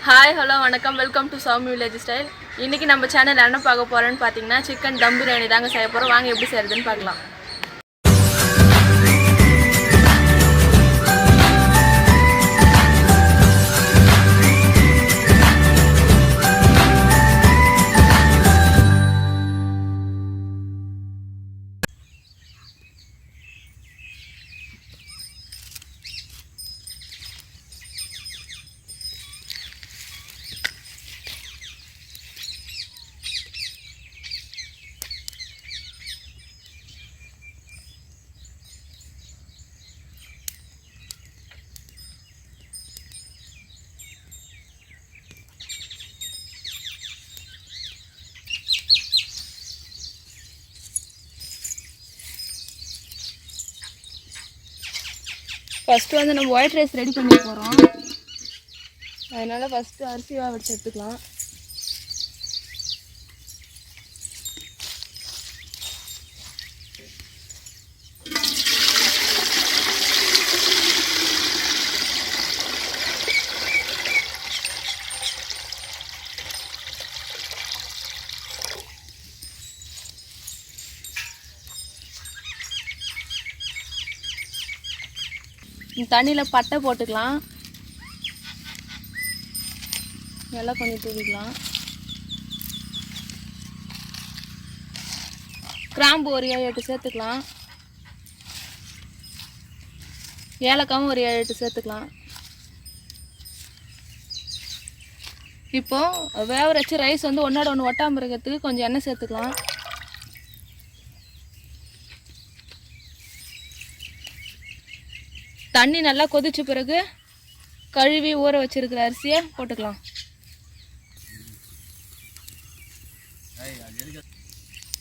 Hi, hello, வணக்கம். Welcome to Soumi village style. இன்னைக்கு நம்ம சேனல்ல என்ன பார்க்க போறோம்னு பாத்தீங்கன்னா chicken dum biryani தாங்க செய்ய போறோம். வாங்க எப்படி செய்யறதுன்னு பார்க்கலாம். First வந்து நம்ம white rice ரெடி பண்ணி போறோம். அதனால first அரிசி வேக வச்சு எடுத்துக்கலாம். தண்ணில பட்டை போட்டுக்கலாம். எல்லாம் கொஞ்சம் தூவிக்கலாம். கிராம்பு ஒரு 7-8 சேர்த்துக்கலாம். ஏலக்காவும் ஒரு 7-8 சேர்த்துக்கலாம். இப்போ வேக வச்சு ரைஸ் வந்து ஒன்னோட ஒன்று ஒட்டாம இருக்கிறதுக்கு கொஞ்சம் எண்ணெய் சேர்த்துக்கலாம். தண்ணி நல்லா கொதிச்ச பிறகு கழுவி ஊற வச்சிருக்கிற அரிசியை போட்டுக்கலாம்.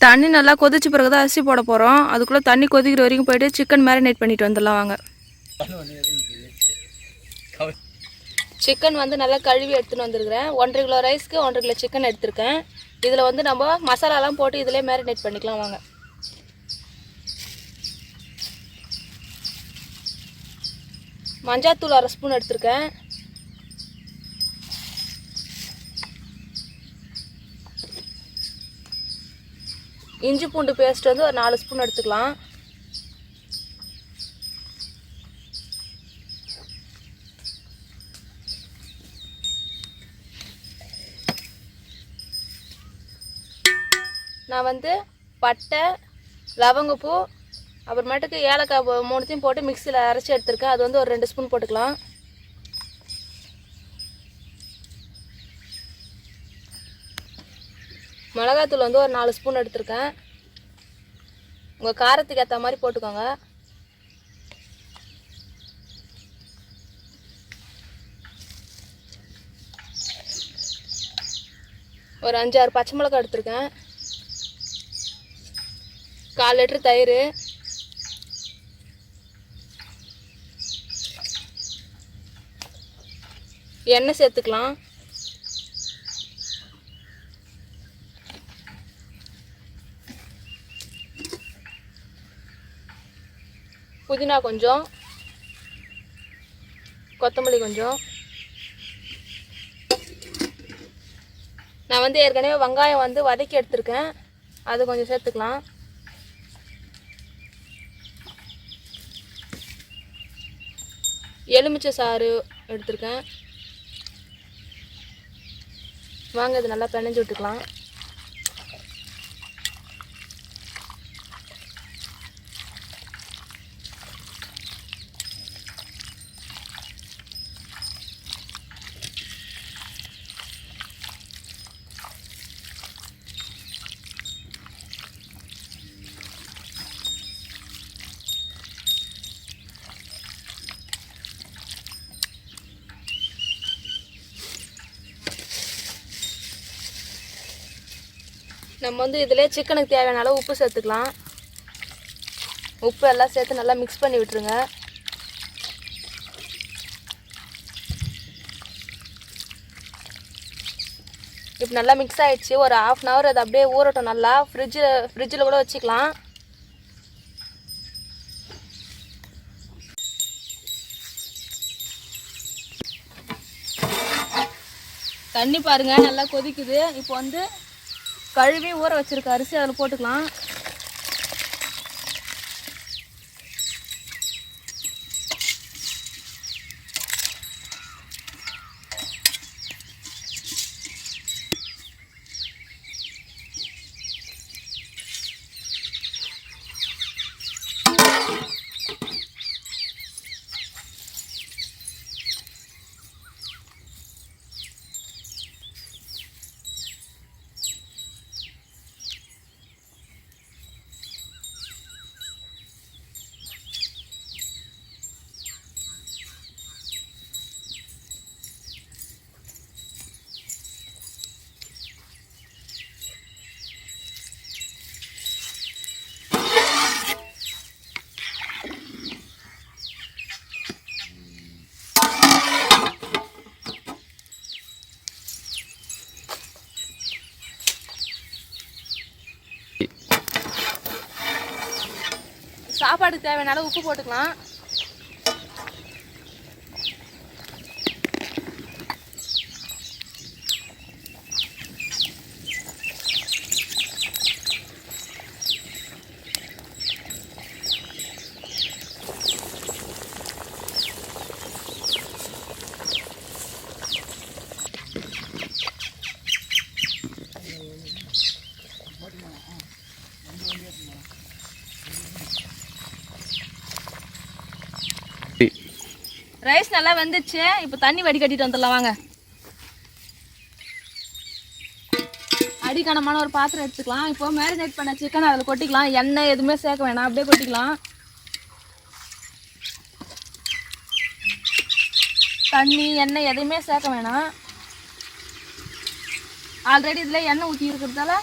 தண்ணி நல்லா கொதிச்ச பிறகு தான் அரிசி போட போகிறோம். அதுக்குள்ளே தண்ணி கொதிக்கிற வரைக்கும் போயிட்டு சிக்கன் மேரினேட் பண்ணிட்டு வந்துடலாம் வாங்க. சிக்கன் வந்து நல்லா கழுவி எடுத்துன்னு வந்துருக்கிறேன். 1.5 கிலோ ரைஸ்க்கு 1.5 கிலோ சிக்கன் எடுத்திருக்கேன். இதில் வந்து நம்ம மசாலாலாம் போட்டு இதிலே மேரினேட் பண்ணிக்கலாம் வாங்க. மஞ்சாத்தூள் 1/2 ஸ்பூன் எடுத்திருக்கேன். இஞ்சி பூண்டு பேஸ்ட் வந்து ஒரு 4 ஸ்பூன் எடுத்துக்கலாம். நான் வந்து பட்டை, லவங்கப்பூ, அப்புறமேட்டுக்கு ஏலக்காய் 3த்தையும் போட்டு மிக்சியில் அரைச்சி எடுத்துருக்கேன். அது வந்து ஒரு 2 ஸ்பூன் போட்டுக்கலாம். மிளகாத்தூள் வந்து ஒரு 4 ஸ்பூன் எடுத்திருக்கேன். உங்கள் காரத்துக்கு ஏற்ற மாதிரி போட்டுக்கோங்க. ஒரு 5-6 பச்சை மிளகாய் எடுத்திருக்கேன். 1/4 லிட்டர் தயிர், எண்ணெய் சேர்த்துக்கலாம். புதினா கொஞ்சம், கொத்தமல்லி கொஞ்சம். நான் வந்து ஏற்கனவே வெங்காயம் வந்து வதக்கி எடுத்திருக்கேன். அது கொஞ்சம் சேர்த்துக்கலாம். எலுமிச்சை சாறு எடுத்திருக்கேன். வாங்க இது நல்லா பிணைஞ்சு விட்டுக்கலாம். நம்ம வந்து இதில் சிக்கனுக்கு தேவையான அளவு உப்பு சேர்த்துக்கலாம். உப்பு எல்லாம் சேர்த்து நல்லா மிக்ஸ் பண்ணி விட்டுருங்க. இப்போ நல்லா மிக்ஸ் ஆகிடுச்சு. ஒரு 1/2 hour அது அப்படியே ஊறட்டும். நல்லா ஃப்ரிட்ஜில் கூட வச்சுக்கலாம். தண்ணி பாருங்க நல்லா கொதிக்குது. இப்போ வந்து கழுவி ஊற வச்சிருக்க அரிசி அதில் போட்டுக்கலாம். சாப்பாடுக்கு தேவையான அளவு உப்பு போட்டுக்கலாம். ரைஸ் நல்லா வெந்துச்சு. இப்போ தண்ணி வடிகட்டிட்டு வந்துடலாம் வாங்க. அடிக்கனமான ஒரு பாத்திரம் எடுத்துக்கலாம். இப்போ மேரினேட் பண்ண சிக்கன் அதில் கொட்டிக்கலாம். எண்ணெய் எதுவுமே சேர்க்க வேணாம், அப்படியே கொட்டிக்கலாம். தண்ணி எண்ணெய் எதுவுமே சேர்க்க வேணாம். ஆல்ரெடி இதில் எண்ணெய் ஊற்றி இருக்கிறதால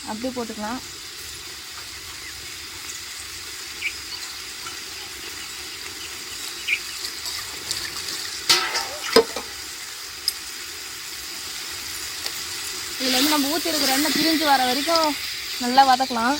அப்படியே போட்டுக்கலாம். இதில் வந்து நம்ம ஊற்றி இருக்கிற எண்ணெய் பிரிஞ்சு வர வரைக்கும் நல்லா வதக்கலாம்.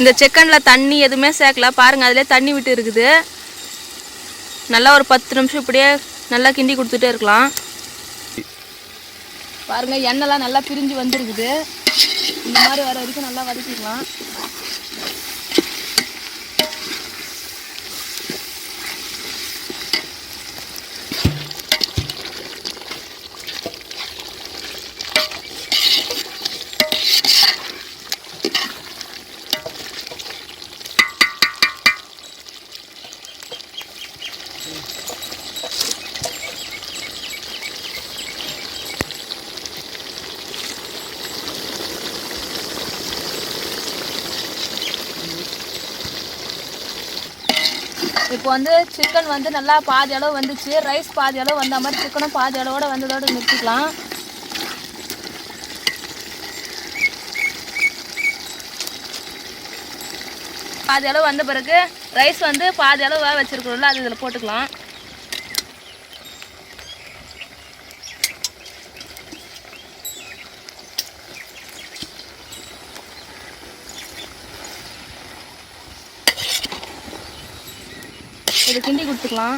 இந்த சிக்கனில் தண்ணி எதுவுமே சேர்க்கல பாருங்கள், அதிலே தண்ணி விட்டு இருக்குது. நல்லா ஒரு 10 நிமிஷம் இப்படியே நல்லா கிண்டி கொடுத்துட்டே இருக்கலாம். பாருங்கள் எண்ணெய்லாம் நல்லா பிரிஞ்சு வந்துருக்குது. இந்த மாதிரி வர வரைக்கும் நல்லா வதக்கிக்கலாம். இப்போ வந்து சிக்கன் வந்து நல்லா பாதி அளவு வந்துச்சு. ரைஸ் பாதி அளவு வந்த மாதிரி சிக்கனும் பாதி அளவோடு வந்ததோடு நிறுத்திக்கலாம். பாதி அளவு வந்த பிறகு ரைஸ் வந்து பாதி அளவு வேக வச்சுருக்கோம்ல அது இதில் போட்டுக்கலாம். இது கிண்டி கொடுத்துக்கலாம்.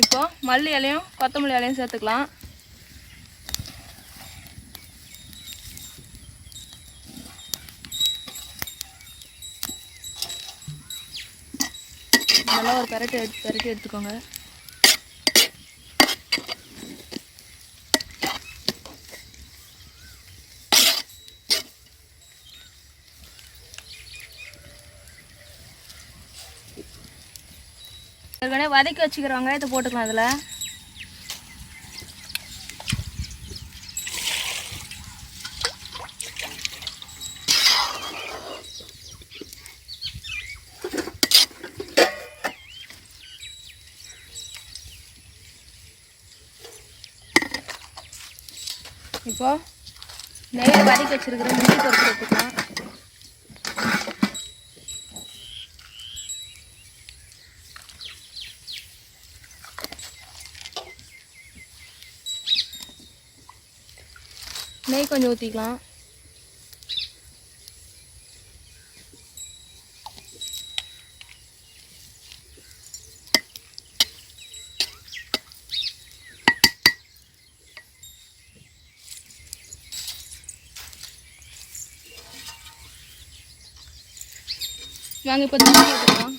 இப்போ மல்லி இலையும் கொத்தமல்லி இலையும் சேர்த்துக்கலாம். நல்லா ஒரு பெரட்டி எடுத்துக்கோங்க. ஏற்கனவே வதக்கி வச்சுக்கிற வெங்காயத்தை போட்டுக்கலாம் அதில். இப்போ நெய்யில் வதக்கி வச்சுருக்கிற முந்திரி பருப்பு எடுத்துக்கலாம். நெய் கொஞ்சம் ஊற்றிக்கலாம். வாங்க இப்போ தம் போட்டுக்கலாம்.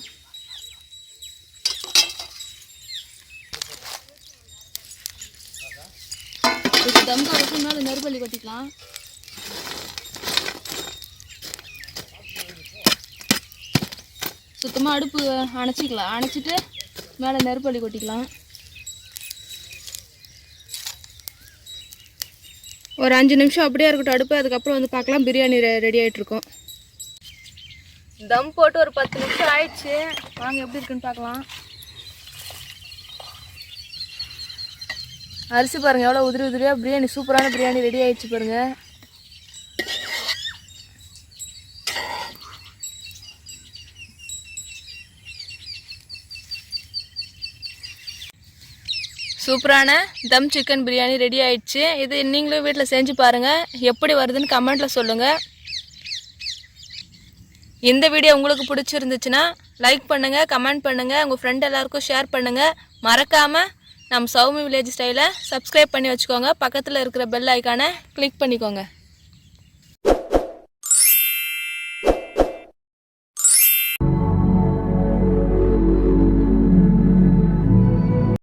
இப்போ தம் போட்டு மேலே நெருப்பள்ளி கொட்டிக்கலாம். சுத்தமாக அடுப்பு அணைச்சிட்டு மேலே நெருப்பள்ளி கொட்டிக்கலாம். ஒரு 5 நிமிஷம் அப்படியே இருக்கட்டும் அடுப்பு. அதுக்கப்புறம் வந்து பார்க்கலாம் பிரியாணி ரெடி ஆகிட்ருக்கோம். தம் போட்டு ஒரு 10 நிமிஷம் ஆயிடுச்சு. வாங்க எப்படி இருக்குன்னு பார்க்கலாம். அரிசி பாருங்கள் எவ்வளோ உதிரி உதிரியாக பிரியாணி, சூப்பரான பிரியாணி ரெடி ஆயிடுச்சு பாருங்கள். சூப்பரான தம் சிக்கன் பிரியாணி ரெடி ஆயிடுச்சு. இது நீங்களும் வீட்டில் செஞ்சு பாருங்கள். எப்படி வருதுன்னு கமெண்ட்டில் சொல்லுங்கள். இந்த வீடியோ உங்களுக்கு பிடிச்சிருந்துச்சுன்னா லைக் பண்ணுங்கள், கமெண்ட் பண்ணுங்கள், உங்கள் ஃப்ரெண்ட் எல்லாருக்கும் ஷேர் பண்ணுங்கள். மறக்காமல் நம்ம சௌமி வில்லேஜ் ஸ்டைலை சப்ஸ்கிரைப் பண்ணி வச்சுக்கோங்க. பக்கத்தில் இருக்கிற பெல் ஐக்கானை கிளிக் பண்ணிக்கோங்க.